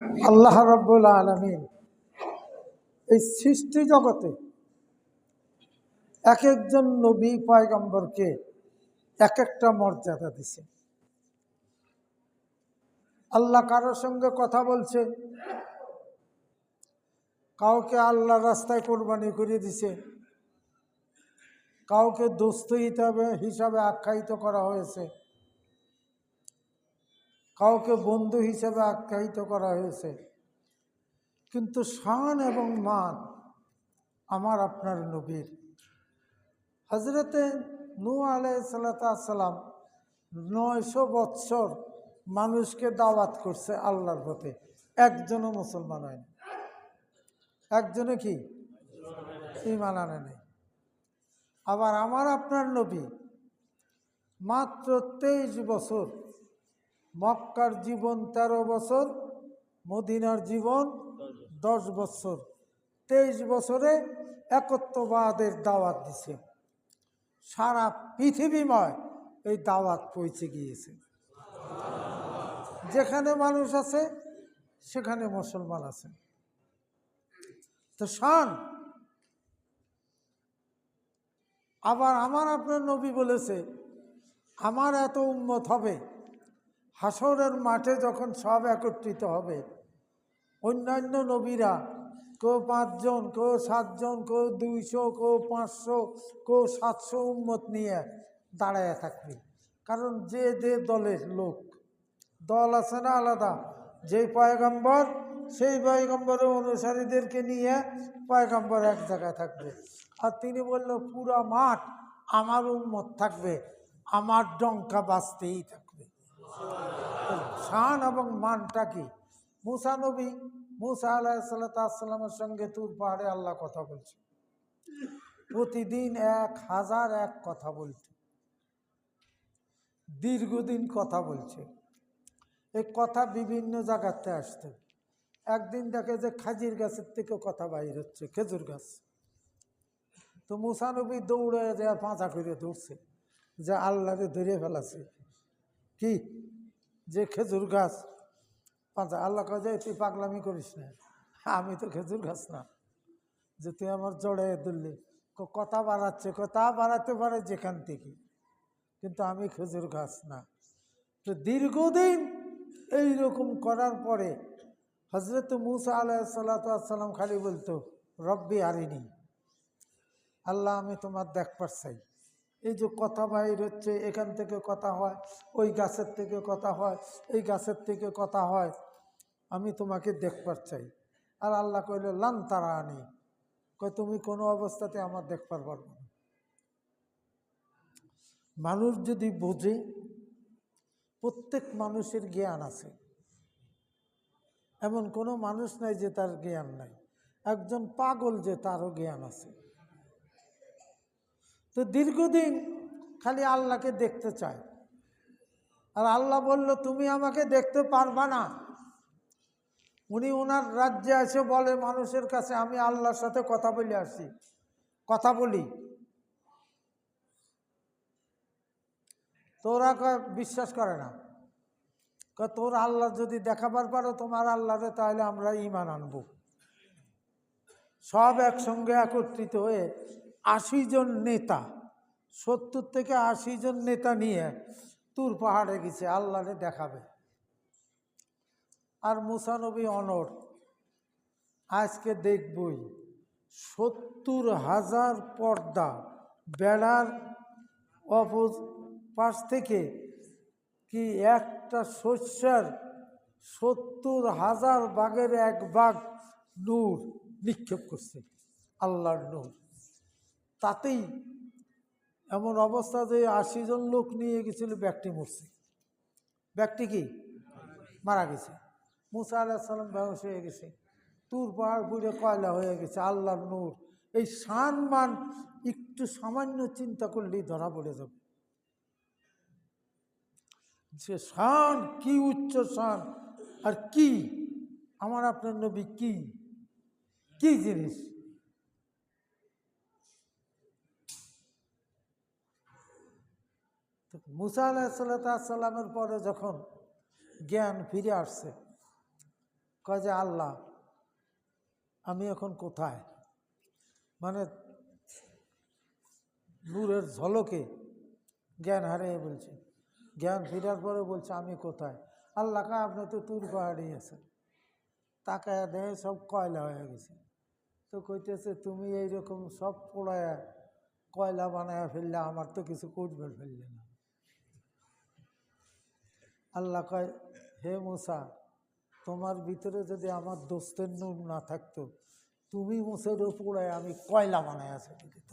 আল্লাহ রাব্বুল আলামিন এই সৃষ্টি জগতে এক একজন নবী পয়গম্বরকে এক একটা মর্যাদা দিছে। আল্লাহ কারোর সঙ্গে কথা বলছে, কাউকে আল্লাহ রাস্তায় কোরবানি করে দিছে, কাউকে দোস্ত হিসাবে আখ্যায়িত করা হয়েছে, কাউকে বন্ধু হিসাবে আখ্যায়িত করা হয়েছে। কিন্তু শান এবং মান আমার আপনার নবীর। হজরতে নূহ আলাইহিসসালাম 900 বৎসর মানুষকে দাওয়াত করছে আল্লাহর পথে, একজনও মুসলমান হয়নি, একজনে কি ঈমান আনে নাই। আবার আমার আপনার নবী মাত্র 23 বছর, মক্কার জীবন 13 বছর, মদিনার জীবন 10 বছর, 23 বছরে একত্ববাদের দাওয়াত দিছে। সারা পৃথিবীময় এই দাওয়াত পৌঁছে গিয়েছে। যেখানে মানুষ আছে সেখানে মুসলমান আছে। তো শান। আবার আমার আপনার নবী বলেছে, আমার এত উম্মত হবে, হাসরের মাঠে যখন সব একত্রিত হবে, অন্যান্য নবীরা কেউ 5 জন, কেউ 7 জন, কেউ 200, কেউ 500, কেউ 700 উম্মত নিয়ে দাঁড়ায় থাকবে। কারণ যে যে দলের লোক, দল আছে না আলাদা, যেই পয়গম্বর সেই পয়গম্বরের অনুসারীদেরকে নিয়ে পয়গম্বর এক জায়গায় থাকবে। আর তিনি বলল পুরা মাঠ আমার উম্মত থাকবে, আমার ডঙ্কা বাজতেই থাকবে। শান এবং মানটা কি? মুসা নবী, মুসা আলাইহিসসালামের সঙ্গে তুর পাহাড়ে আল্লাহ কথা বলছে, প্রতিদিন 1001 কথা বলছে, দীর্ঘদিন কথা বলছে। এই কথা বিভিন্ন জায়গাতে আসতে, একদিন দেখে যে খাজির গাছের থেকে কথা বাইর হচ্ছে, খেজুর গাছ। তো মুসা নবী দৌড়ে যায়, পাঁচা করে দৌড়ছে যে আল্লাহরে ধরে ফেলাছে, কি যে খেজুর গাছ পাঁচা। আল্লাহ কাজে তুই পাগলামি করিস না, আমি তো খেজুর গাছ না যে তুই আমার জড়ে ধরলি। কথা বাড়াচ্ছে, কথা বাড়াতে পারে যেখান থেকে, কিন্তু আমি খেজুর গাছ না। তো দীর্ঘদিন এইরকম করার পরে হজরত মুসা আলাইহিসসালাম খালি বলতো রব্বি আরিনি, আল্লাহ আমি তোমার দেখবার চাই। এই যে কথা বাইর হচ্ছে, এখান থেকে কথা হয়, ওই গাছের থেকে কথা হয়, এই গাছের থেকে কথা হয়, আমি তোমাকে দেখবার চাই। আর আল্লাহ কইল লান তারা আনি, কয় তুমি কোনো অবস্থাতে আমার দেখবার পারবে না। মানুষ যদি বোঝে, প্রত্যেক মানুষের জ্ঞান আছে, এমন কোনো মানুষ নাই যে তার জ্ঞান নাই। একজন পাগল যে তারও জ্ঞান আছে। তো দীর্ঘদিন খালি আল্লাহকে দেখতে চায়। আর আল্লাহ বলল তুমি আমাকে দেখতে পারবা না। উনি ওনার রাজ্যে এসে বলে মানুষের কাছে আমি আল্লাহর সাথে কথা বলে আসি, কথা বলি। তোরা বিশ্বাস করে না, তোর আল্লাহ যদি দেখাবার পারো তোমার আল্লাহরে, তাহলে আমরা ঈমান আনব। সব একসঙ্গে একত্রিত হয়ে 80 জন নেতা, 70 থেকে 80 জন নেতা নিয়ে তুর পাহাড়ে গেছে আল্লাহরে দেখাবে। আর মুসা নবী অনড়, আজকে দেখবই 70,000 পর্দা বেড়ার অপোজ পাশ থেকে কি একটা শস্যের 70,000 ভাগের 1 ভাগ নূর নিক্ষেপ করছে, আল্লাহর নূর। তাতেই এমন অবস্থা যে 80 জন লোক নিয়ে গেছিল, ব্যক্তি মরছে, ব্যক্তি কি মারা গেছে। মুসা আলাইহিস সালাম বেহুশ হয়ে গেছে, তুর পাহাড় পুড়ে কয়লা হয়ে গেছে। আল্লাহর নূর, এই শান মান একটু সামান্য চিন্তা করলেই ধরা পড়ে যাবে। যে শান কি উচ্চ শান, আর কি আমার আপনার নবী কি কি জিনিস। মুসা আলাইহিস সালামের পরে যখন জ্ঞান ফিরে আসছে, কয় যে আল্লাহ আমি এখন কোথায়? মানে নূরের ঝলকে জ্ঞান হারিয়ে বলছে, জ্ঞান ফেরার পরে বলছে আমি কোথায়? আল্লাহ কা আপনি তো তুর পাহাড়ে আছেন। তাকায় দেয় সব কয়লা হয়ে গেছে। তো কইতেছে তুমি এইরকম সব পোড়ায় কয়লা বানায় ফেললে, আমার তো কিছু করবে ফেললে না। আল্লাহ কয় হে মুসা, তোমার ভিতরে যদি আমার দোস্তের নূর না থাকতো, তুমি মুসের পোড়ায় আমি কয়লা বানায় আছে দিত।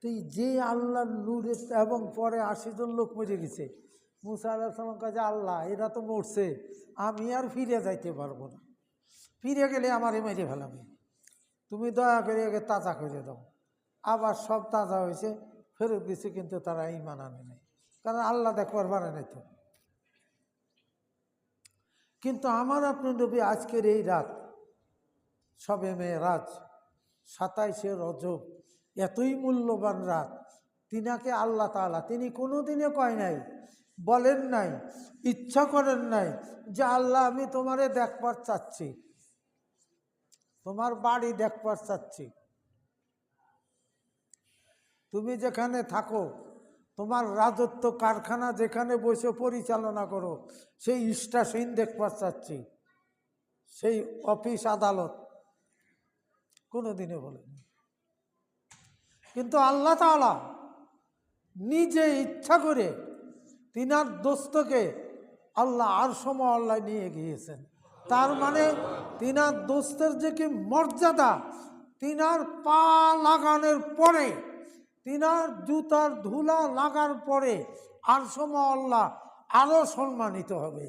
তো যে আল্লাহর নূরে, এবং পরে 80 জন লোক মরে গেছে। মুসা আলাইহিস সালাম কাজে আল্লাহ এরা তো মরছে, আমি আর ফিরে যাইতে পারবো না, ফিরে গেলে আমারে মেরে ফেলাবে, তুমি দয়া করে আগে তাজা করে দাও। আবার সব তাজা হয়েছে, ফেরত গেছে, কিন্তু তারা ঈমান আনে নাই, কারণ আল্লাহ দেখবার পারে নাই তো। কিন্তু আমার আপনার নবী আজকের এই রাত শবে মেরাজ 27শে রজব, এতই মূল্যবান রাত, তিনাকে আল্লাহ তাআলা তিনি কোনোদিনে কয় নাই, বলেন নাই, ইচ্ছা করেন নাই যে আল্লাহ আমি তোমারে দেখবার চাচ্ছি, তোমার বাড়ি দেখবার চাচ্ছি, তুমি যেখানে থাকো, তোমার রাজত্ব কারখানা যেখানে বসে পরিচালনা করো, সেই স্টেশন দেখবার চাচ্ছি, সেই অফিস আদালত, কোনোদিনে বলেন। কিন্তু আল্লাহ তাআলা নিজে ইচ্ছা করে তিনার দোস্তকে আল্লাহ আরশ মহল্লায় নিয়ে গিয়েছেন। তার মানে তিনার দোস্তের যে কি মর্যাদা, তিনার পা লাগানোর পরে, তিনার জুতার ধুলা লাগার পরে আরশ মহল্লা আরো সম্মানিত হবে।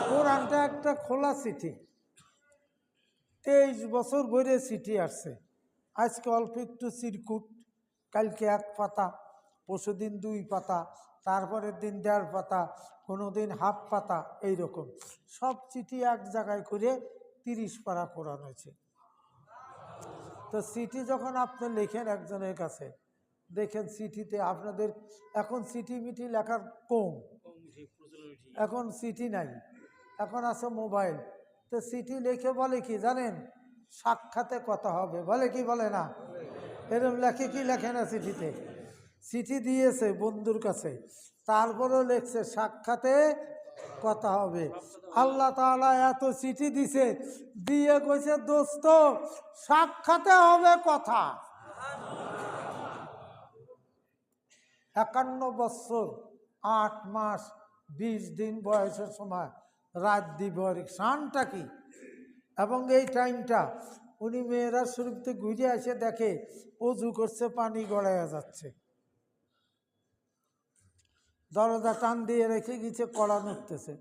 কোরআনটা একটা খোলা চিঠি, 23 বছর ধরে চিঠি আসছে, আজকে অল্প একটু চিরকুট, কালকে 1 পাতা, পরশুদিন 2 পাতা, তারপরের দিন 1.5 পাতা, কোনো দিন হাফ পাতা, এইরকম সব চিঠি এক জায়গায় করে 30 পারা কোরআন হয়েছে। তো চিঠি যখন আপনি লেখেন একজনের কাছে, দেখেন চিঠিতে আপনাদের এখন চিঠি মিঠি লেখার কম, এখন চিঠি নাই, এখন আছে মোবাইল। তো চিঠি লিখে বলে কি জানেন, সাক্ষাতে কথা হবে, বলে কি বলে না? এরকম লেখে কি লেখে না চিঠিতে? চিঠি দিয়েছে বন্ধুর কাছে, তারপরেও লিখছে সাক্ষাতে কথা হবে। আল্লাহ তাআলা এত চিঠি দিছে, দিয়ে কইছে দোস্ত সাক্ষাতে হবে কথা। 51 বছর 8 মাস 20 দিন বয়সের সময় রাত দিবরিক শানটা কি, এবং এই টাইমটা উনি মেয়েরাজ শরীফতে ঘুরে এসে দেখে অজু করছে, পানি গড়াইয়া যাচ্ছে, দরজা টান দিয়ে রেখে গেছে, কড়া নড়তেছে,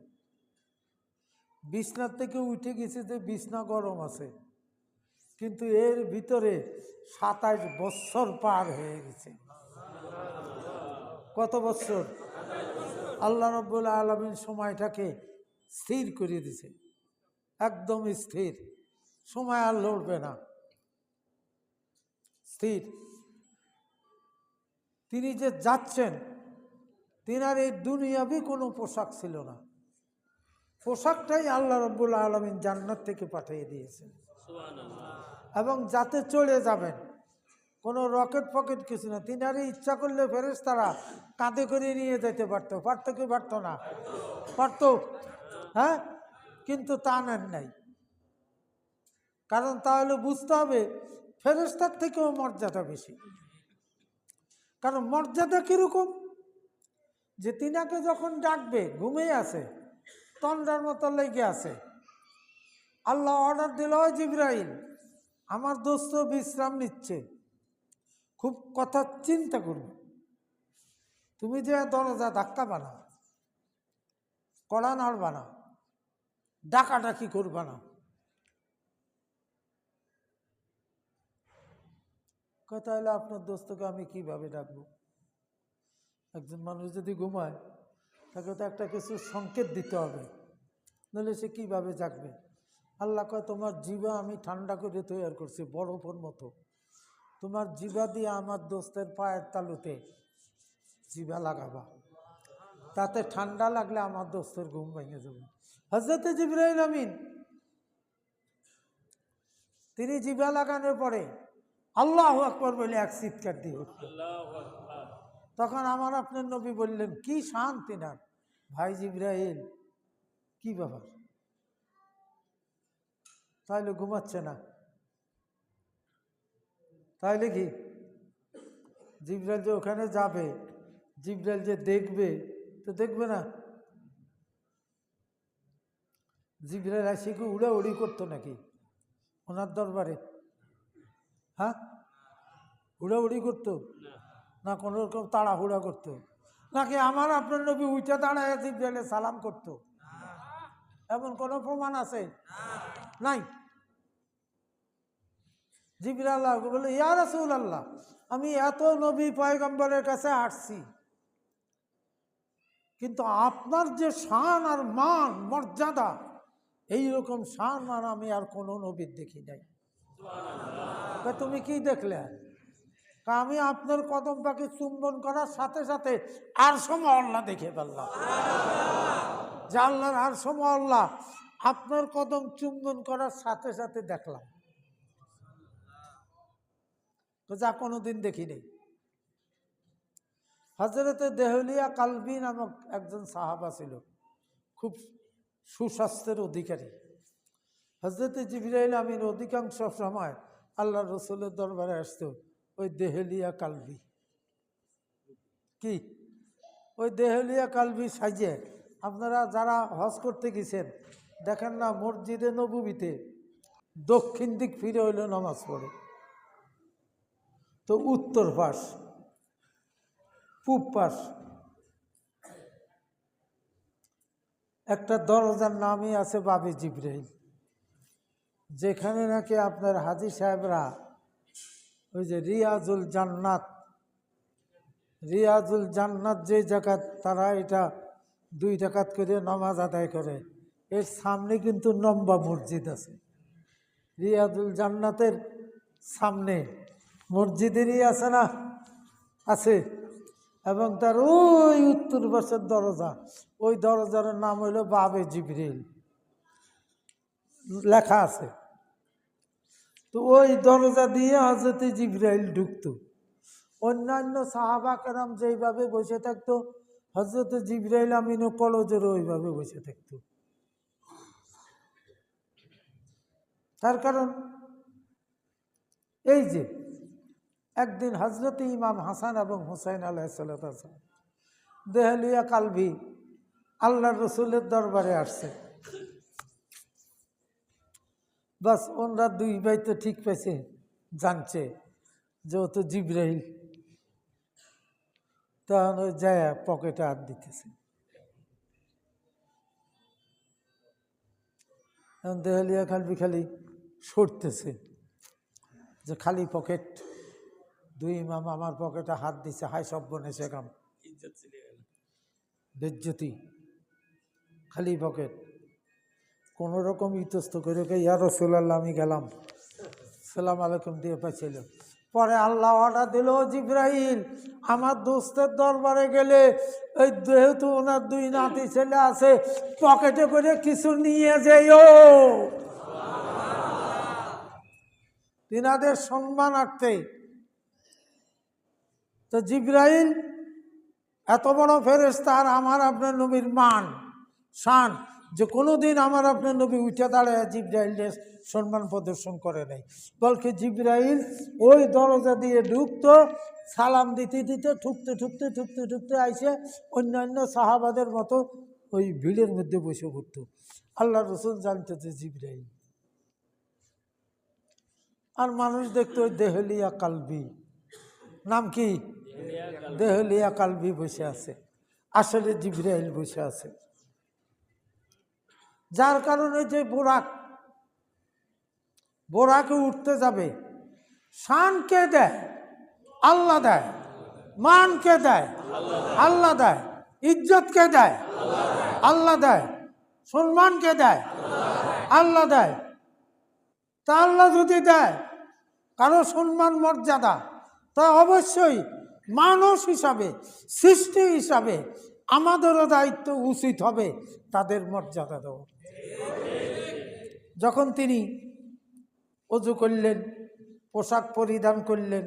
বিছনার থেকে উঠে গেছে যে বিছনা গরম আছে, কিন্তু এর ভিতরে 27 বছর পার হয়ে গেছে। কত বছর? আল্লাহ রাব্বুল আলামিন সময়টাকে স্থির করে দিছে, একদম স্থির, সময় আর লড়বে না, স্থির। তিনি যে যাচ্ছেন, তিনার এই দুনিয়াবি কোনো পোশাক ছিল না, পোশাকটাই আল্লাহ রাব্বুল আলামিন জান্নাত থেকে পাঠিয়ে দিয়েছেন, এবং যাতে চলে যাবেন, কোনো রকেট ফকেট কিছু না। তিনারই ইচ্ছা করলে ফেরেশতারা কাঁধে করে নিয়ে যেতে পারতো, পারতো কি পারতো না? পারতো, হ্যাঁ, কিন্তু তা নেন নাই। কারণ তাহলে বুঝতে হবে ফেরেশতার থেকেও মর্যাদা বেশি। কারণ মর্যাদা কিরকম, যে তিনাকে যখন ডাকবে ঘুমিয়ে আছে, তন্দ্রার মতো লেগে আছে, আল্লাহ অর্ডার দিল জিবরাইল আমার দোস্ত বিশ্রাম নিচ্ছে, খুব কথা চিন্তা করবে, তুমি যে দরজা ধাক্কা বানা, কড়া নাড়বা না, ডাকাডাকি করবা না। কথা হলো আপনার দোস্তকে আমি কিভাবে ডাকবো? একজন মানুষ যদি ঘুমায়, তাকে তো একটা কিছু সংকেত দিতে হবে, নাহলে সে কীভাবে জাগবে? আল্লাহ কয় তোমার জিভা আমি ঠান্ডা করে তৈরি করছি বরফের মতো, তোমার জিভা দিয়ে আমার দোস্তের পায়ের তালুতে জিভা লাগাবা, তাতে ঠান্ডা লাগলে আমার দোস্তের ঘুম ভেঙে যাবে। হযরত জিবরাইল আমিন তিনি জিভা লাগানোর পরে আল্লাহু আকবার বলে এক চিৎকার দিয়ে উঠল। তখন আমার আপনার নবী বললেন, কি শান্তি না ভাই জিবরাইল, কি ব্যাপার, তাইলে ঘুমাচ্ছে না? তাইলে কি জিবরাইল যে ওখানে যাবে, জিবরাইল যে দেখবে, তো দেখবে না? জিবরাইল আসে কি উড়াউড়ি করতো নাকি ওনার দরবারে? হ্যাঁ, উড়াউড়ি করতো না কোনো রকম তাড়াহুড়া করতো? নাকি আমার আপনার নবী উঠে দাঁড়ায় জিবরাইলে সালাম করতো? এমন কোনো প্রমাণ আছে? নাই। জিবরাইল বলে, ইয়া রাসূলুল্লাহ, আমি এত নবী পয়গম্বরের কাছে আসছি, কিন্তু আপনার যে শান আর মান মর্যাদা, এইরকম শান মান আমি আর কোনো নবীর দেখি নাই। তুমি কি দেখলে? আমি আপনার কদম পাখি চুম্বন করার সাথে সাথে আরশ মহল্লা দেখে ফেললাম, যে আল্লাহর আরশ মহল্লা আপনার কদম চুম্বন করার সাথে সাথে দেখলাম, তো যা কোনোদিন দেখি নেই। হযরতে দেহলিয়া কালবি নামক একজন সাহাবা ছিল, খুব সুস্বাস্থ্যের অধিকারী। হযরতে জিবরাইল আমিন অধিকাংশ সময় আল্লাহ রসুলের দরবারে আসতো ওই দেহলিয়া কালবি। কি ওই দেহলিয়া কালবি সাজিয়ে, আপনারা যারা হজ করতে গেছেন দেখেন না, মসজিদে নববীতে দক্ষিণ দিক ফিরে হইল নামাজ পড়ে, তো উত্তর পাশ, পূব পাশ একটা দরজার নামই আছে বাবে জিবরাইল, যেখানে নাকি আপনার হাজী সাহেবরা ওই যে রিয়াজুল জান্নাত যে জায়গা, তারা এটা 2 রাকাত করে নামাজ আদায় করে, এর সামনে কিন্তু লম্বা মসজিদ আছে। রিয়াজুল জান্নাতের সামনে মসজিদেরই আছে না, আছে, এবং তার ওই উত্তর পাশের দরজা, ওই দরজার নাম হইল বাবে জিবরাইল, লেখা আছে। তো ওই দরজা দিয়ে হযরত জিবরাইল ঢুকতো। অন্যান্য সাহাবা কেরাম যেইভাবে বসে থাকতো, হযরত জিবরাইল আমিনও কলজের ওইভাবে বসে থাকতো। তার কারণ এই যে একদিন হযরত ইমাম হাসান এবং হুসাইন আলাইহিসসালাম দেহলিয়া কালবি আল্লাহর রসুলের দরবারে আসছে। বাস ওনরা 2 ভাই তো ঠিক পেয়েছে, জানছে যে ও তো জিবরাইল, তখন ওই যায় পকেটে হাত দিতেছে। এখন দেহলিয়া কালবি খালি সরতেছে যে খালি পকেট, 2 ইমাম আমার পকেটে হাত দিছে, হাই সব্বনেশে কাম, বেজ্জতি, খালি পকেট। কোনো রকম ইতস্ত করে ইয়া রাসূলুল্লাহ আমি গেলাম, সালাম আলাইকুম দিয়ে পাইছিল। পরে আল্লাহ অর্ডার দিল, জিবরাইল আমার দোস্তের দরবারে গেলে ওই যেহেতু ওনার 2 নাতি ছেলে আছে, পকেটে করে কিছু নিয়ে যাইও, তিনাদের সম্মানার্থে। তো জিবরাইল এত বড় ফেরেশতা, আর আমার আপনার নবীর মান শান, যে কোনোদিন আমার আপনার নবী উঠে দাঁড়ায় জিবরাইলের সম্মান প্রদর্শন করে নাই, বলকে জিবরাইল ওই দরজা দিয়ে ঢুকতো, সালাম দিতে দিতে ঠুকতে আইসে অন্যান্য সাহাবাদের মতো ওই ভিড়ের মধ্যে বসে পড়তো। আল্লাহ রসুল জানতো যে জিবরাইল, আর মানুষ দেখতো ওই দেহলিয়া কালবি, নাম কি? দেহলিয়া কালবি বসে আছে, আসলে জিবরাইল বসে আছে। যার কারণে যে বোরাকে উঠতে যাবে, শান কে দেয়? আল্লাহ দেয়। মান কে দেয়? আল্লাহ দেয়। ইজ্জত কে দেয়? আল্লাহ দেয়। সম্মান কে দেয়? আল্লাহ দেয়। তা আল্লাহ যদি দেয় কারো সম্মান মর্যাদা, তা অবশ্যই মানুষ হিসাবে, সৃষ্টি হিসাবে আমাদেরও দায়িত্ব উচিত হবে তাদের মর্যাদা দেওয়া। যখন তিনি অজু করলেন, পোশাক পরিধান করলেন,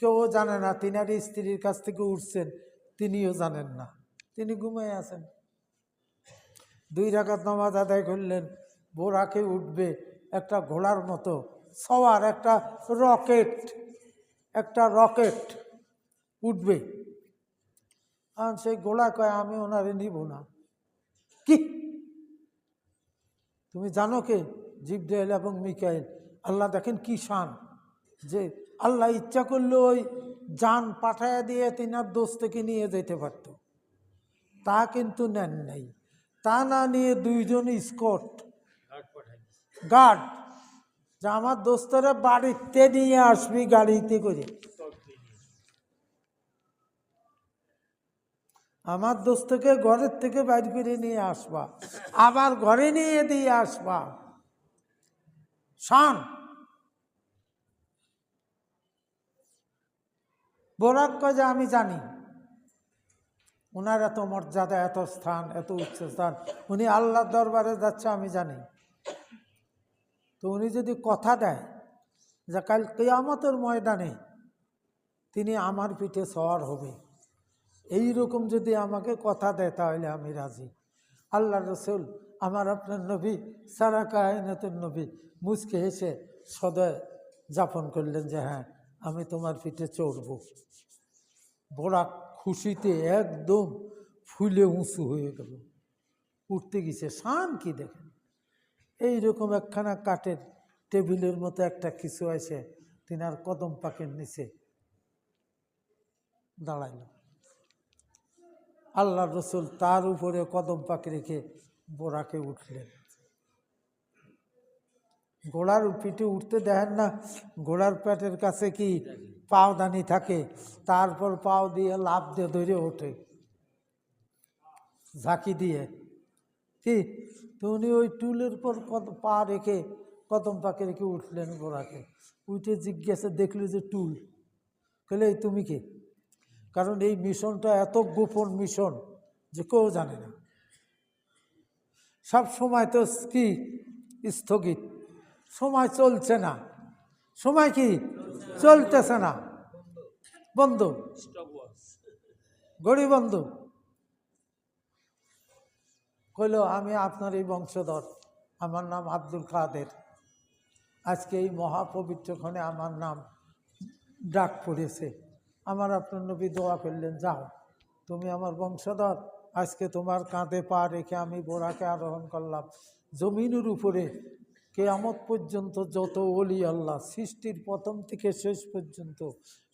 কেউ জানে না তিনার স্ত্রীর কাছ থেকে উঠছেন, তিনিও জানেন না, তিনি ঘুমিয়ে আছেন। 2 রাকাত নামাজ আদায় করলেন, বোরাকে উঠবে একটা ঘোড়ার মতো সওয়ার, একটা রকেট উঠবে। আর সেই ঘোড়া কয় আমি ওনারে নিব না। কি তুমি জানো কে? জিবরাইল এবং মিকাইল। আল্লাহ দেখেন কি শান, যে আল্লাহ ইচ্ছা করলে ওই জান পাঠায়া দিয়ে তিনার দোস্তকে নিয়ে যেতে পারত, তা কিন্তু নেন নাই। তা না নিয়ে 2 জন স্কট গার্ড, যে আমার দোস্তরা বাড়িতে নিয়ে আসবি গাড়িতে করে, আমার দোস্তকে ঘরের থেকে বাইর করে নিয়ে আসবা, আবার ঘরে নিয়ে দিয়ে আসবা। শান। বোরাক কয় যে আমি জানি ওনার এত মর্যাদা, এত স্থান, এত উচ্চ স্থান, উনি আল্লাহর দরবারে যাচ্ছে আমি জানি। তো উনি যদি কথা দেয় যে কাল কিয়ামতের ময়দানে তিনি আমার পিঠে সওয়ার হবে, এই রকম যদি আমাকে কথা দেয় তাহলে আমি রাজি। আল্লাহ রসুল আমার আপনার নবী, সারা কায়নাতের নবী, মুচকে হেসে সদয় যাপন করলেন যে হ্যাঁ আমি তোমার পিঠে চড়ব। বোরাক খুশিতে একদম ফুলে উঁচু হয়ে গেল, উঠতে গেছে। শান কি দেখেন, এইরকম একখানা কাঠের টেবিলের মতো একটা কিছু আছে, তিনার কদম পাকের নিচে দাঁড়াইল। আল্লাহ রসুল তার উপরে কদম পাক রেখে বোরাকে উঠলেন। ঘোড়ার পিঠে উঠতে দেখেন না, ঘোড়ার পেটের কাছে কি পাওদানি থাকে, তারপর পাও দিয়ে লাফ দিয়ে ধরে ওঠে ঝাঁকি দিয়ে। কি তো উনি ওই টুলের পর পা রেখে কদম পাকে রেখে উঠলেন ঘোড়াকে। উঠে জিজ্ঞাসা দেখলো যে টুল, বলে এই তুমি কে? কারণ এই মিশনটা এত গোপন মিশন যে কেউ জানে না। সব সময় তো কি স্থগিত, সময় চলছে না, সময় কি চলতেছে না, বন্ধ, ঘড়ি বন্ধ। কইল আমি আপনার এই বংশধর, আমার নাম আব্দুল কাদের, আজকে এই মহাপবিত্র ক্ষণে আমার নাম ডাক পড়েছে। আমার আপনার নবী দোয়া করলেন যাও তুমি আমার বংশধর, আজকে তোমার কাঁধে পা রেখে আমি বোরাকে আরোহণ করলাম। জমিনের উপরে কিয়ামত পর্যন্ত যত ওলি আল্লাহ সৃষ্টির প্রথম থেকে শেষ পর্যন্ত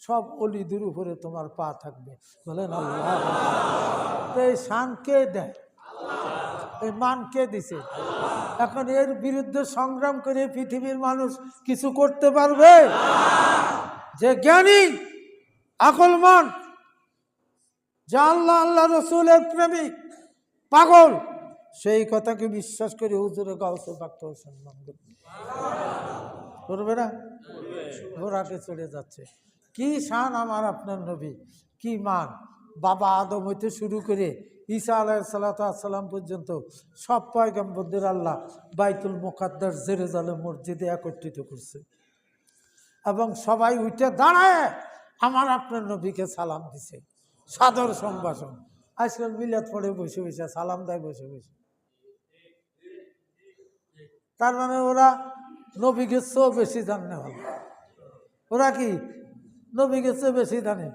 সব অলিদের উপরে তোমার পা থাকবে। বলেন আল্লাহ। তো এই শান কে দেয়, এই মান কে দিছে? এখন এর বিরুদ্ধে সংগ্রাম করে পৃথিবীর মানুষ কিছু করতে পারবে? যে জ্ঞানী আকলমান, যে আল্লাহ আল্লাহ রসুলের প্রেমিক পাগল, সেই কথাকে বিশ্বাস করে হুজুরে গাউসে পাক সম্মান করবে না? ঘোড়াকে চলে যাচ্ছে। কি শান আমার আপনার নবী, কি মান। বাবা আদম হইতে শুরু করে ঈসা আলাইহিসসালাম পর্যন্ত সব পয়গম্বরদের আল্লাহ বাইতুল মুকাদ্দাস জেরুজালেম মসজিদে একত্রিত করছে, এবং সবাই উঠে দাঁড়ায় আমার আপনার নবীকে সালাম দিছে, সাদর সম্ভাষণ। আজকাল মিলাদ পড়ে বসে বসে সালাম দেয় বসে বসে। তার মানে ওরা নবীকে চেয়েও বেশি জানে, ওরা কি নবীকে চেয়ে বেশি জানে,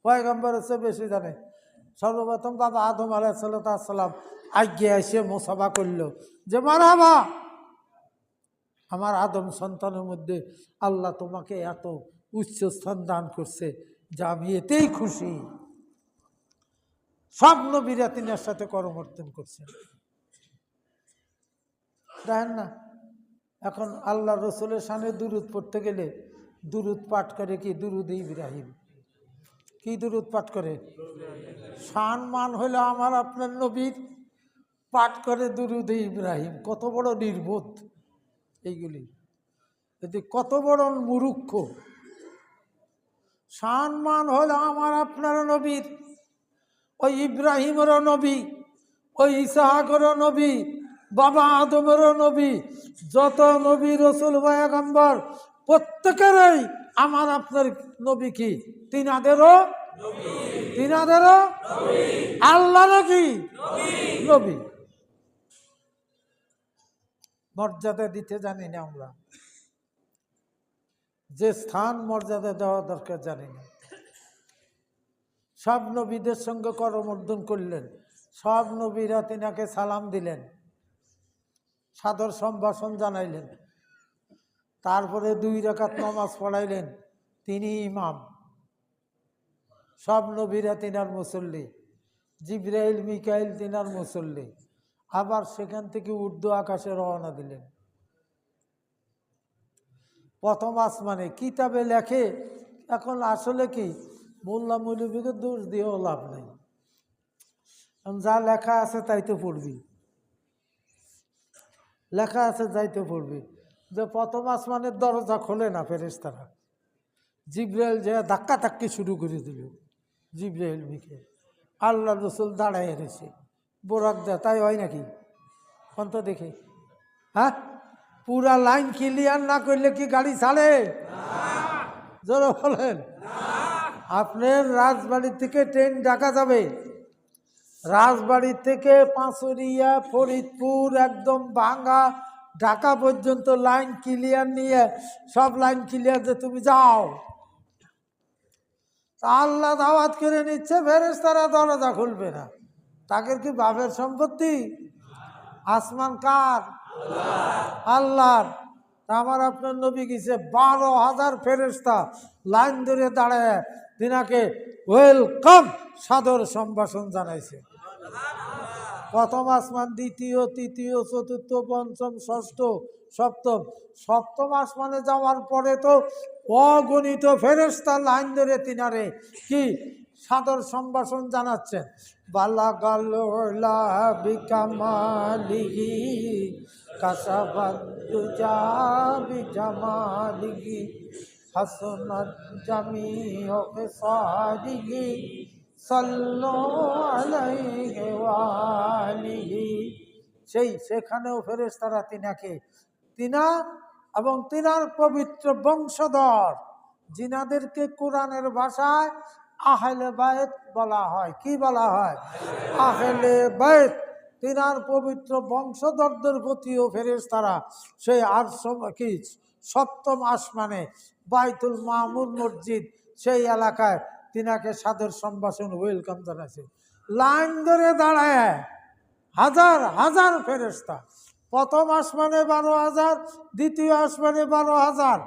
পয়গম্বরের চেয়ে বেশি জানে। সর্বপ্রথম বাবা আদম আলাইহিসসালাম আজ্ঞে এসে মোসাফা করল যে মারহাবা, আমার আদম সন্তানের মধ্যে আল্লাহ তোমাকে এত উচ্চ স্থান দান করছে যে আমি এতেই খুশি। সব নবীরা তিনার সাথে করমর্দন করছেন, দেখেন না। এখন আল্লাহ রসুলের সামনে দুরুদ পড়তে গেলে দুরুদ পাঠ করে কি? দুরুদ ইব্রাহিম। কি দুরুদ পাঠ করে? শান মান হইল আমার আপনার নবীর, পাঠ করে দুরুদ ইব্রাহিম। কত বড় নির্বোধ এইগুলি, যদি কত বড় মূর্খ। শান মান হইল আমার আপনার নবীর, ওই ইব্রাহিমেরও নবী, ওই ইসহাকেরও নবী, বাবা আদমেরও নবী, যত নবী রসুল পয়গম্বর প্রত্যেকেরই আমার আপনার নবী কি? তিনাদেরও আল্লাহরও কি নবী। মর্যাদা দিতে জানি না আমরা, যে স্থান মর্যাদা দেওয়া দরকার জানি না। সব নবীদের সঙ্গে করমর্দন করলেন, সব নবীরা তিনাকে সালাম দিলেন, সাদর সম্ভাষণ জানাইলেন, তারপরে 2 রাকাত নামাজ পড়াইলেন, তিনি ইমাম। সব নবীরা তিনার মুসল্লি, জিবরাইল মিকাইল তিনার মুসল্লি। আবার সেখান থেকে উর্দু আকাশে রওনা দিলেন। প্রথম আসমানে কিতাবে লেখে, এখন আসলে কি মোল্লা মৌলবীকে দোষ দিয়েও লাভ নেই, যা লেখা আছে তাই তো পড়বি, লেখা আছে যাই তো পড়বি। যে প্রথম আসমানের দরজা খোলে না ফেরেশতারা, জিবরাইল যে ধাক্কা ধাক্কি শুরু করে দিল, জিবরাইল মিকাইল। আল্লাহ রসুল দাঁড়ায় রয়েছে, বোরাক দেয়, তাই হয় নাকি? কোন তো দেখে, হ্যাঁ? পুরা লাইন ক্লিয়ার না করলে কি গাড়ি ছাড়ে? জোরে বলেন। আপনার রাজবাড়ি থেকে ট্রেন ঢাকা যাবে, রাজবাড়ি থেকে পাঁচুরিয়া, ফরিদপুর, একদম ভাঙ্গা ঢাকা পর্যন্ত লাইন ক্লিয়ার নিয়ে, সব লাইন ক্লিয়ার যে তুমি যাও, আল্লাহ দাওয়াত করে নিচ্ছে, ফেরেশতারা দরজা খুলবে না। তাকে কি বাপের সম্পত্তি? আসমান কার? আল্লাহর। আমার আপনার নবী গেছে 12,000 ফেরেশতা লাইন ধরে দাঁড়ায় তিনাকে ওয়েলকাম, সাদর সম্ভাষণ জানাইছে। প্রথম আসমান, দ্বিতীয়, তৃতীয়, চতুর্থ, পঞ্চম, ষষ্ঠ, সপ্তম। সপ্তম আসমানে যাওয়ার পরে তো অগণিত ফেরেশতা লাইন ধরে তিনারে কি সাদর সম্ভাষণ জানাচ্ছেন। বালাগাল্লা বিকামালিহি কাসাবাদুজা বিজামালিহি হাসনাত জামিউ খিসালিহি সাল্লু আলাইহি ওয়া আলিহি। সেখানেও ফেরেশতারা তিনাকে, তিনা এবং তিনার পবিত্র বংশধর, যিনাদেরকে কোরআনের ভাষায় আহলে বাইত বলা হয়। কি বলা হয়? আহলে বাইত। তিনার পবিত্র বংশধরদের প্রতিও ফেরেশতারা সেই কি সপ্তম আসমানে বাইতুল মামুর মসজিদ, সেই এলাকায় তিনাকে সাদর সম্ভাষণ ওয়েলকাম জানাইছে। লাইন ধরে দাঁড়ায় হাজার হাজার ফেরেশতা। প্রথম আসমানে 12,000, দ্বিতীয় আসমানে 12,000,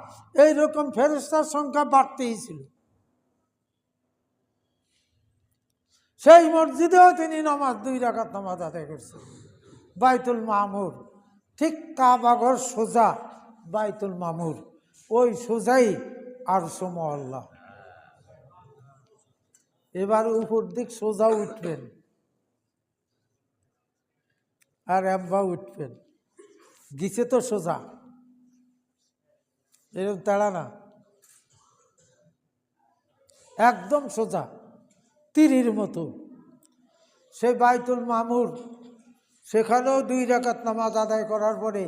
এইরকম ফেরেশতার সংখ্যা বাড়তেই ছিল। সেই মসজিদেও তিনি নামাজ 2 রাকাত নামাজ আদায় করছেন। বাইতুল মামুর, ঠিক কাবাঘর সোজা বাইতুল মামুর, ওই সোজাই আরশে মুআল্লা। এবার উপর দিক সোজা উঠবেন আর এম্বা উঠবেন, গিছে তো সোজা, এরকম তাড়া না, একদম সোজা তীরের মতো। সে বাইতুল মামুর, সেখানেও 2 রাকাত নামাজ আদায় করার পরে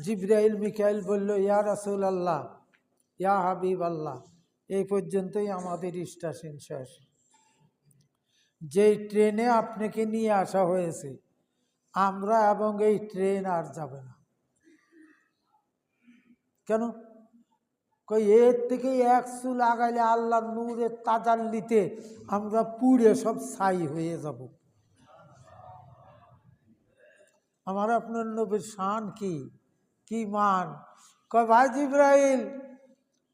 জিবরাইল মিকাইল বলল, ইয়া রাসূলুল্লাহ, ইয়া হাবিব আল্লাহ, এই পর্যন্তই আমাদের স্টেশন শেষ। যেই ট্রেনে আপনাকে নিয়ে আসা হয়েছে, আমরা এবং এই ট্রেন আর যাবে না। কেন? কই এর থেকে 1 চুল আগাইলে আল্লাহর নূরের তাজাল্লিতে আমরা পুড়ে সব ছাই হয়ে যাব। আমার আপনার নবীর শান কি, কি মান! কয় ভাই জিবরাইল,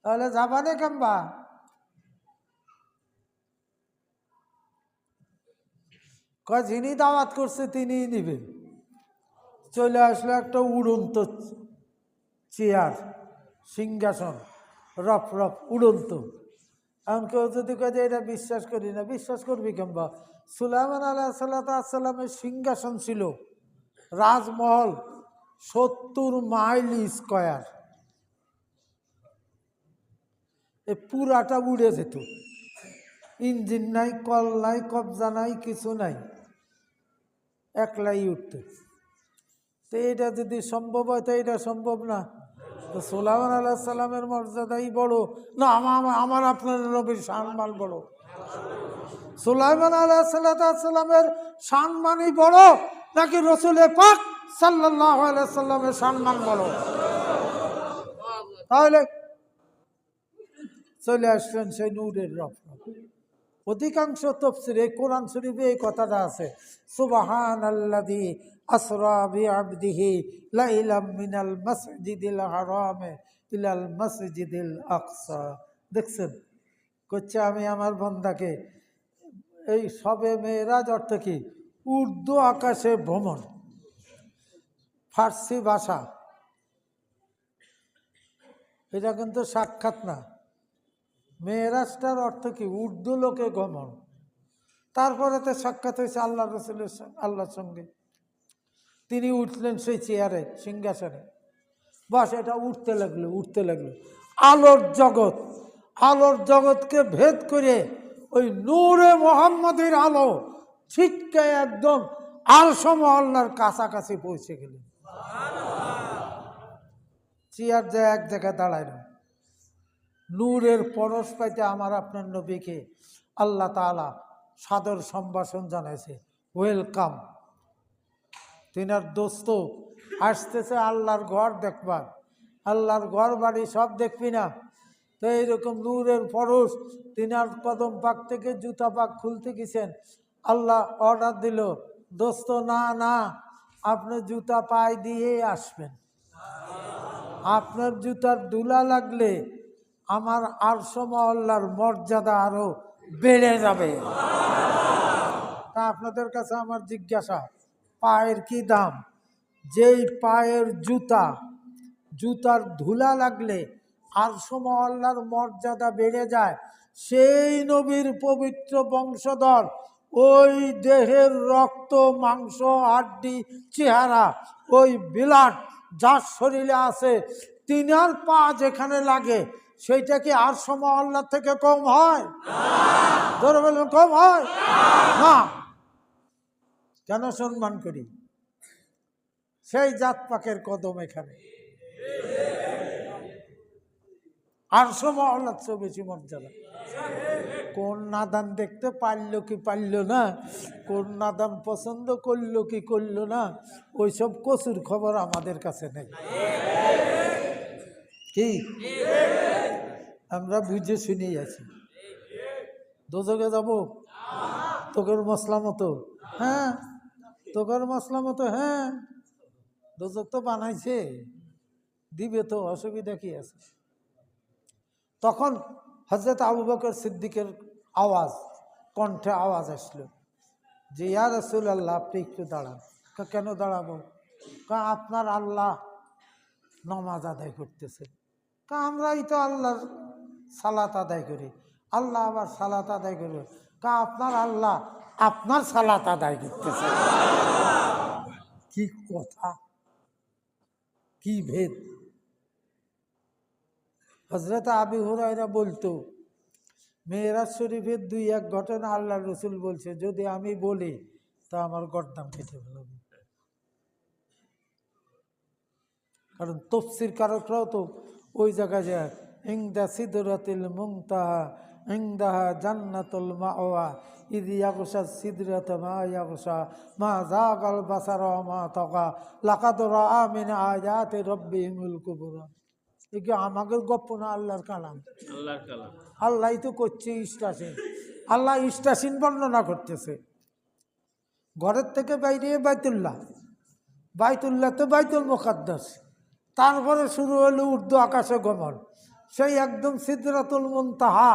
তাহলে যাবানে কেমবা? কয় যিনি দাওয়াত করছে তিনিই নিবে। চলে আসলো একটা উড়ন্ত চেয়ার, সিংহাসন, রফ রফ উড়ন্ত। এখন কেউ যদি কয় যে এটা বিশ্বাস করি না, বিশ্বাস করবি কেমবা? সুলাইমান আলাইহিসসালামের সিংহাসন ছিল, রাজমহল 70 মাইল স্কয়ার, এ পুরাটা উড়ে যেত। ইঞ্জিন নাই, কল নাই, কবজা নাই, কিছু নাই, একলাই উঠতে। তো এটা যদি সম্ভব হয় তো এটা সম্ভব না। তো সুলাইমান আলাইহিস সালামের মর্যাদাই বড় না আমার আপনার নবীর সম্মান বড়? সুলাইমান আলাইহিস সালামের সম্মানই বড় নাকি রসুল পাক সাল্লাল্লাহু আলাইহি সাল্লামের সম্মান বড়? তাহলে চলে আসছেন সেই নূরের রহমত। অধিকাংশ তাফসীরে কোরআন শরীফে এই কথাটা আছে, সুবহানাল্লাযী আসরা বিআবদিহি লাইলাম মিনাল মাসজিদিল হারামে ইলাল মাসজিদিল আকসা। দেখছেন, করছে আমি আমার বান্দাকে, এই সবে মেরাজ অর্থ কি? উর্দু আকাশে ভ্রমণ, ফার্সি ভাষা, এটা কিন্তু সাক্ষাৎ না। মেরাজটার অর্থ কি? উর্দু লোকে গমন। তারপরে তো সাক্ষাৎ হয়েছে আল্লাহ রসুলের আল্লাহর সঙ্গে। তিনি উঠলেন সেই চেয়ারে, সিংহাসনে, বাস এটা উঠতে লাগলো উঠতে লাগলো। আলোর জগৎ, আলোর জগৎকে ভেদ করে ওই নূরে মোহাম্মদের আলো ছিটকে একদম আরশ মহল্লার কাছাকাছি পৌঁছে গেলেন। চেয়ার যায় এক জায়গায় দাঁড়ায় না। নূরের পরশ পাইতে আমার আপনার নবীকে আল্লাহ তাআলা সাদর সম্ভাষণ জানাইছে, ওয়েলকাম। তিনার দোস্ত আসতেছে আল্লাহর ঘর দেখবার, আল্লাহর ঘর বাড়ি সব দেখবি না। তো এইরকম নূরের পরশ, তিনার কদম পাক থেকে জুতা পাক খুলতে গেছেন। আল্লাহ অর্ডার দিল, দোস্ত না না, আপনি জুতা পায়ে দিয়ে আসবেন। আপনার জুতার ধুলা লাগলে আমার আরশ মহল্লার মর্যাদা আরো বেড়ে যাবে। তা আপনাদের কাছে আমার জিজ্ঞাসা, পায়ের কি দাম? যেই পায়ের জুতার ধুলা লাগলে আরশ মহল্লার মর্যাদা বেড়ে যায়, সেই নবীর পবিত্র বংশধর, ওই দেহের রক্ত মাংস হাড্ডি চেহারা, ওই বিলাট যার শরীরে আছে, তিনার পা যেখানে লাগে সেইটা কি আরশ মহল্লা থেকে কম হয়? ধরে বলবেন কম হয় না। কেন সম্মান করি? সেই জাত পাকের কদম এখানে। আরশ মহল্লার চেয়ে বেশি মর্যাদা। কোন নাদান দেখতে পারলো কি পারলো না, কোন নাদান পছন্দ করলো কি করলো না, ওইসব কসুর খবর আমাদের কাছে নেই। কি আমরা বুঝে শুনেই আছি। দোজকে যাব তোকের মশলা মতো? হ্যাঁ, তোকের মশলা মতো। হ্যাঁ, দোজক তো বানাইছে, দিবে তো, অসুবিধা কি আছে? তখন হযরত আবু বকর সিদ্দিকের আওয়াজ, কণ্ঠে আওয়াজ আসলো যে ইয়া রাসূলুল্লাহ, আপনি একটু দাঁড়ান। কেন দাঁড়াবো? আপনার আল্লাহ নামাজ আদায় করতেছে। আমরাই তো আল্লাহর সালাত আদায় করি, আল্লাহ আবার সালাত আদায় করবে। আপনার আল্লাহ আপনার সালাত আদায় করতেছে। কি কথা, কি ভেদ! হযরত আবু হুরায়রা বলতো, মেরাজ শরীফের 2-1 ঘটনা আল্লাহ রসুল বলছে, যদি আমি বলি তা আমার গর্দান কেটে ফেলবে। কারণ তাফসীর কারকরাও তো ওই জায়গায় যায়, ইনদা সিদরাতিল মুনতাহা ইনদাহা জান্নাতুল মাওয়া ইয ইয়াগশা সিদরাতা মা ইয়াগশা মা যাগাল বাসারা মা তাগা লাকাদ রাআ মিন আয়াতি রাব্বিহিল কুবরা। একে আমাদের গপ্প না, আল্লাহর কালাম। আল্লাহর কালাম, আল্লাহই তো করছে ইস্টাসিন। আল্লাহ ইস্টাসিন বর্ণনা করতেছে। ঘরের থেকে বাইরে বাইতুল্লাহ তো বাইতুল মুকাদ্দাস, তারপরে শুরু হলো উর্দু আকাশে গমন, সেই একদম সিদরাতুল মুনতাহা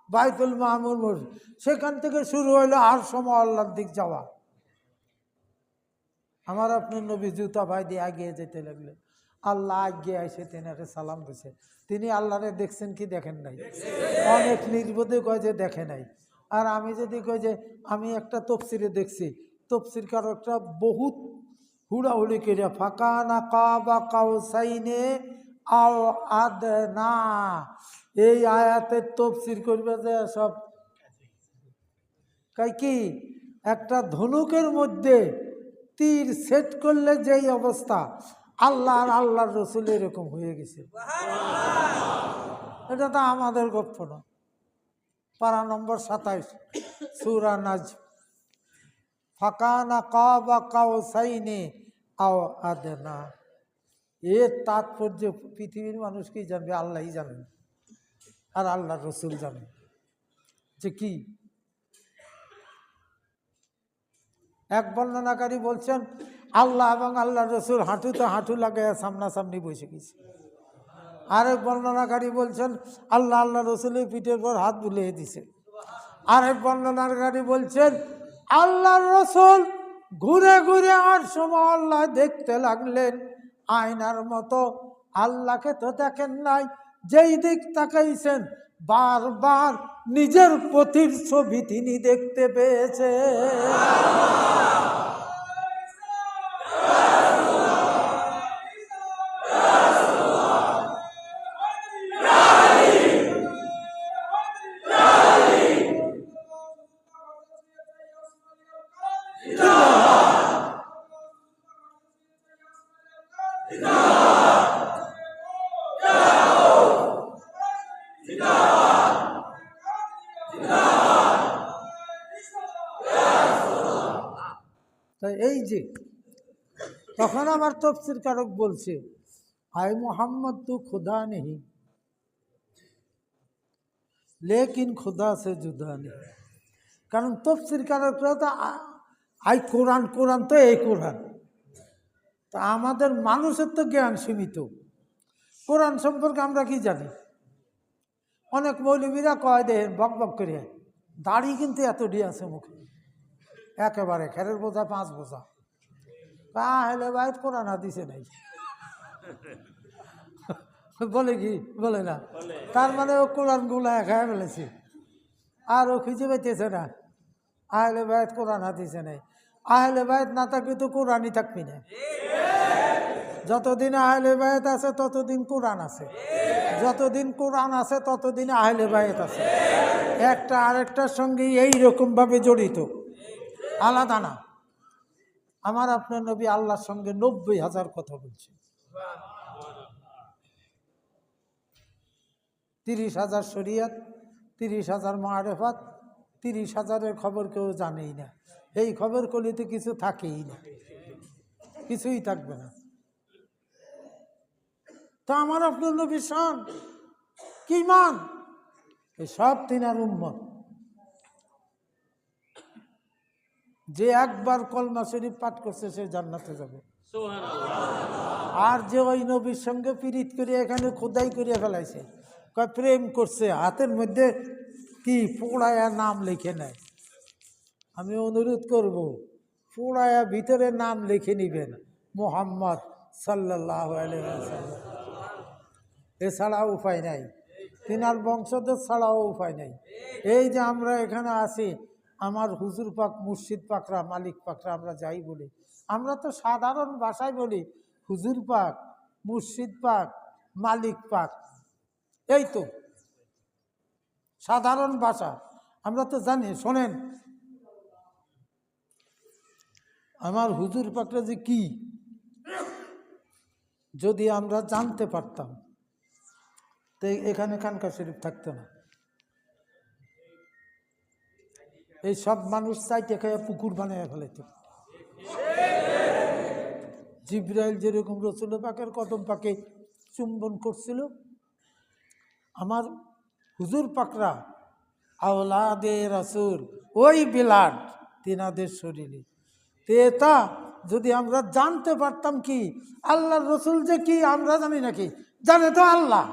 বাইতুল মামুর, সেখান থেকে শুরু হলো আরশ মহল্লার দিক যাওয়া। আমার আপনার নবী জুতা ভাই দিয়ে এগিয়ে যেতে লাগলেন। আল্লাহ এগিয়ে এসে তেনাকে সালাম দিছে। তিনি আল্লাহরে দেখছেন কি দেখেন নাই? অনেক নির্বোধে কয় যে দেখে নাই। আর আমি যদি কই যে আমি একটা তফসিরে দেখছি, তফসির কারকটা বহুত হুড়াহুড়ি করে ফাকানা কাবা কাউসাইনে আও আদনা, এই আয়াতের তফসির করবে যে সব কয় কি, একটা ধনুকের মধ্যে তীর সেট করলে যেই অবস্থা, আল্লাহ আর আল্লাহর রসুল এরকম হয়ে গেছে। এটা তো আমাদের গপ্প না। পারা নম্বর 27 সূরা নাজম, ফাকানা কাবা কাউসাইনি আও আদনা। এর তাৎপর্য পৃথিবীর মানুষ কি জানবে? আল্লাহই জানেন আর আল্লাহর রসুল জানেন যে কি। এক বর্ণনাকারী বলছেন আল্লাহ এবং আল্লাহর রসুল হাঁটুতে হাঁটু লাগাইয়া সামনাসামনি বসে গেছে। আরেক বর্ণনাকারী বলছেন আল্লাহ আল্লাহ রসুলের পিঠের পর হাত বুলিয়ে দিছে। আরেক বর্ণনাকারী বলছেন আল্লাহর রসুল ঘুরে ঘুরে আরশ আল্লাহ দেখতে লাগলেন আয়নার মতো। আল্লাহকে তো দেখেন নাই, যেই দিক তাকাইছেন বারবার নিজের পথির ছবি তিনি দেখতে পেয়েছে। এই যে তখন আমার তফসির কারক বলছে আয় মোহাম্মদ তু খুদা নেই লেকিন খুদা সে জুদা নেই। কারণ তফসির কারকরা তো আই কোরআন, কোরআন তো এই কোরআন। তা আমাদের মানুষের তো জ্ঞান সীমিত। কোরআন সম্পর্কে আমরা কি জানি? অনেক মৌলবীরা কয় দেন বক বক করে, দাড়ি কিন্তু এতটি আছে মুখে, একেবারে খেরের বোঝা 5 বোঝা। তাহলে ভাই কোরআন হাদিসে নাই বলে কি বলে না? তার মানে ও কোরআন গুলা খায় ফেলেছে আর ও খুঁজে পাইতেছে না। আহলে বাইত কোরআন হাদিসে নেই। আহলে বাইত না থাকলে তো কোরআনই থাকবি না। যতদিন আহলে বাইত আছে ততদিন কোরআন আছে, যতদিন কোরআন আছে ততদিন আহলে বাইত আছে। একটা আরেকটার সঙ্গে এইরকম ভাবে জড়িত, আলাদা না। আমার আপনার নবী আল্লাহর সঙ্গে 90,000 কথা বলছে। 30,000 শরিয়ত, 30,000 মারেফাত, 30,000-এর খবর কেউ জানেই না। এই খবর কলিতে কিছু থাকেই না, কিছুই থাকবে না। তা আমার আপনার নবী শান কি মান, এই সব তিনার উম্মত। যে একবার কলমা শরীফ পাঠ করছে সে জান্নাতে যাবে। আর যে ওই নবীর সঙ্গে পীড়িত করে এখানে খোদাই করিয়া ফেলাইছে, কয় প্রেম করছে, হাতের মধ্যে কি পোড়ায়া নাম লিখে নেয়। আমি অনুরোধ করব পোড়ায়া ভিতরে নাম লিখে নিবেন মুহাম্মদ সাল্লাল্লাহু আলাইহি ওয়াসাল্লাম। এছাড়া উপায় নাই, তিনার বংশধর ছাড়াও উপায় নাই। এই যে আমরা এখানে আছি, আমার হুজুর পাক, মুর্শিদ পাকরা, মালিক পাকরা আমরা যাই বলি, আমরা তো সাধারণ ভাষায় বলি হুজুর পাক, মুর্শিদ পাক, মালিক পাক। এই তো সাধারণ ভাষা, আমরা তো জানি। শোনেন, আমার হুজুর পাকরা যে কি যদি আমরা জানতে পারতাম তো এখানে খানকা শরীফ থাকতো না। এই সব মানুষ চাইতে খাইয়া পুকুর বানিয়ে ফেলাইত। জিব্রাইল যেরকম রসুল পাকের কদম পাকে চুম্বন করছিল, আমার হুজুর পাকরা আওলাদে রাসূল, ওই ব্লাড তিনাদের শরীরে। এটা যদি আমরা জানতে পারতাম কি আল্লাহর রসুল যে কি আমরা জানি নাকি? জানে তো আল্লাহ।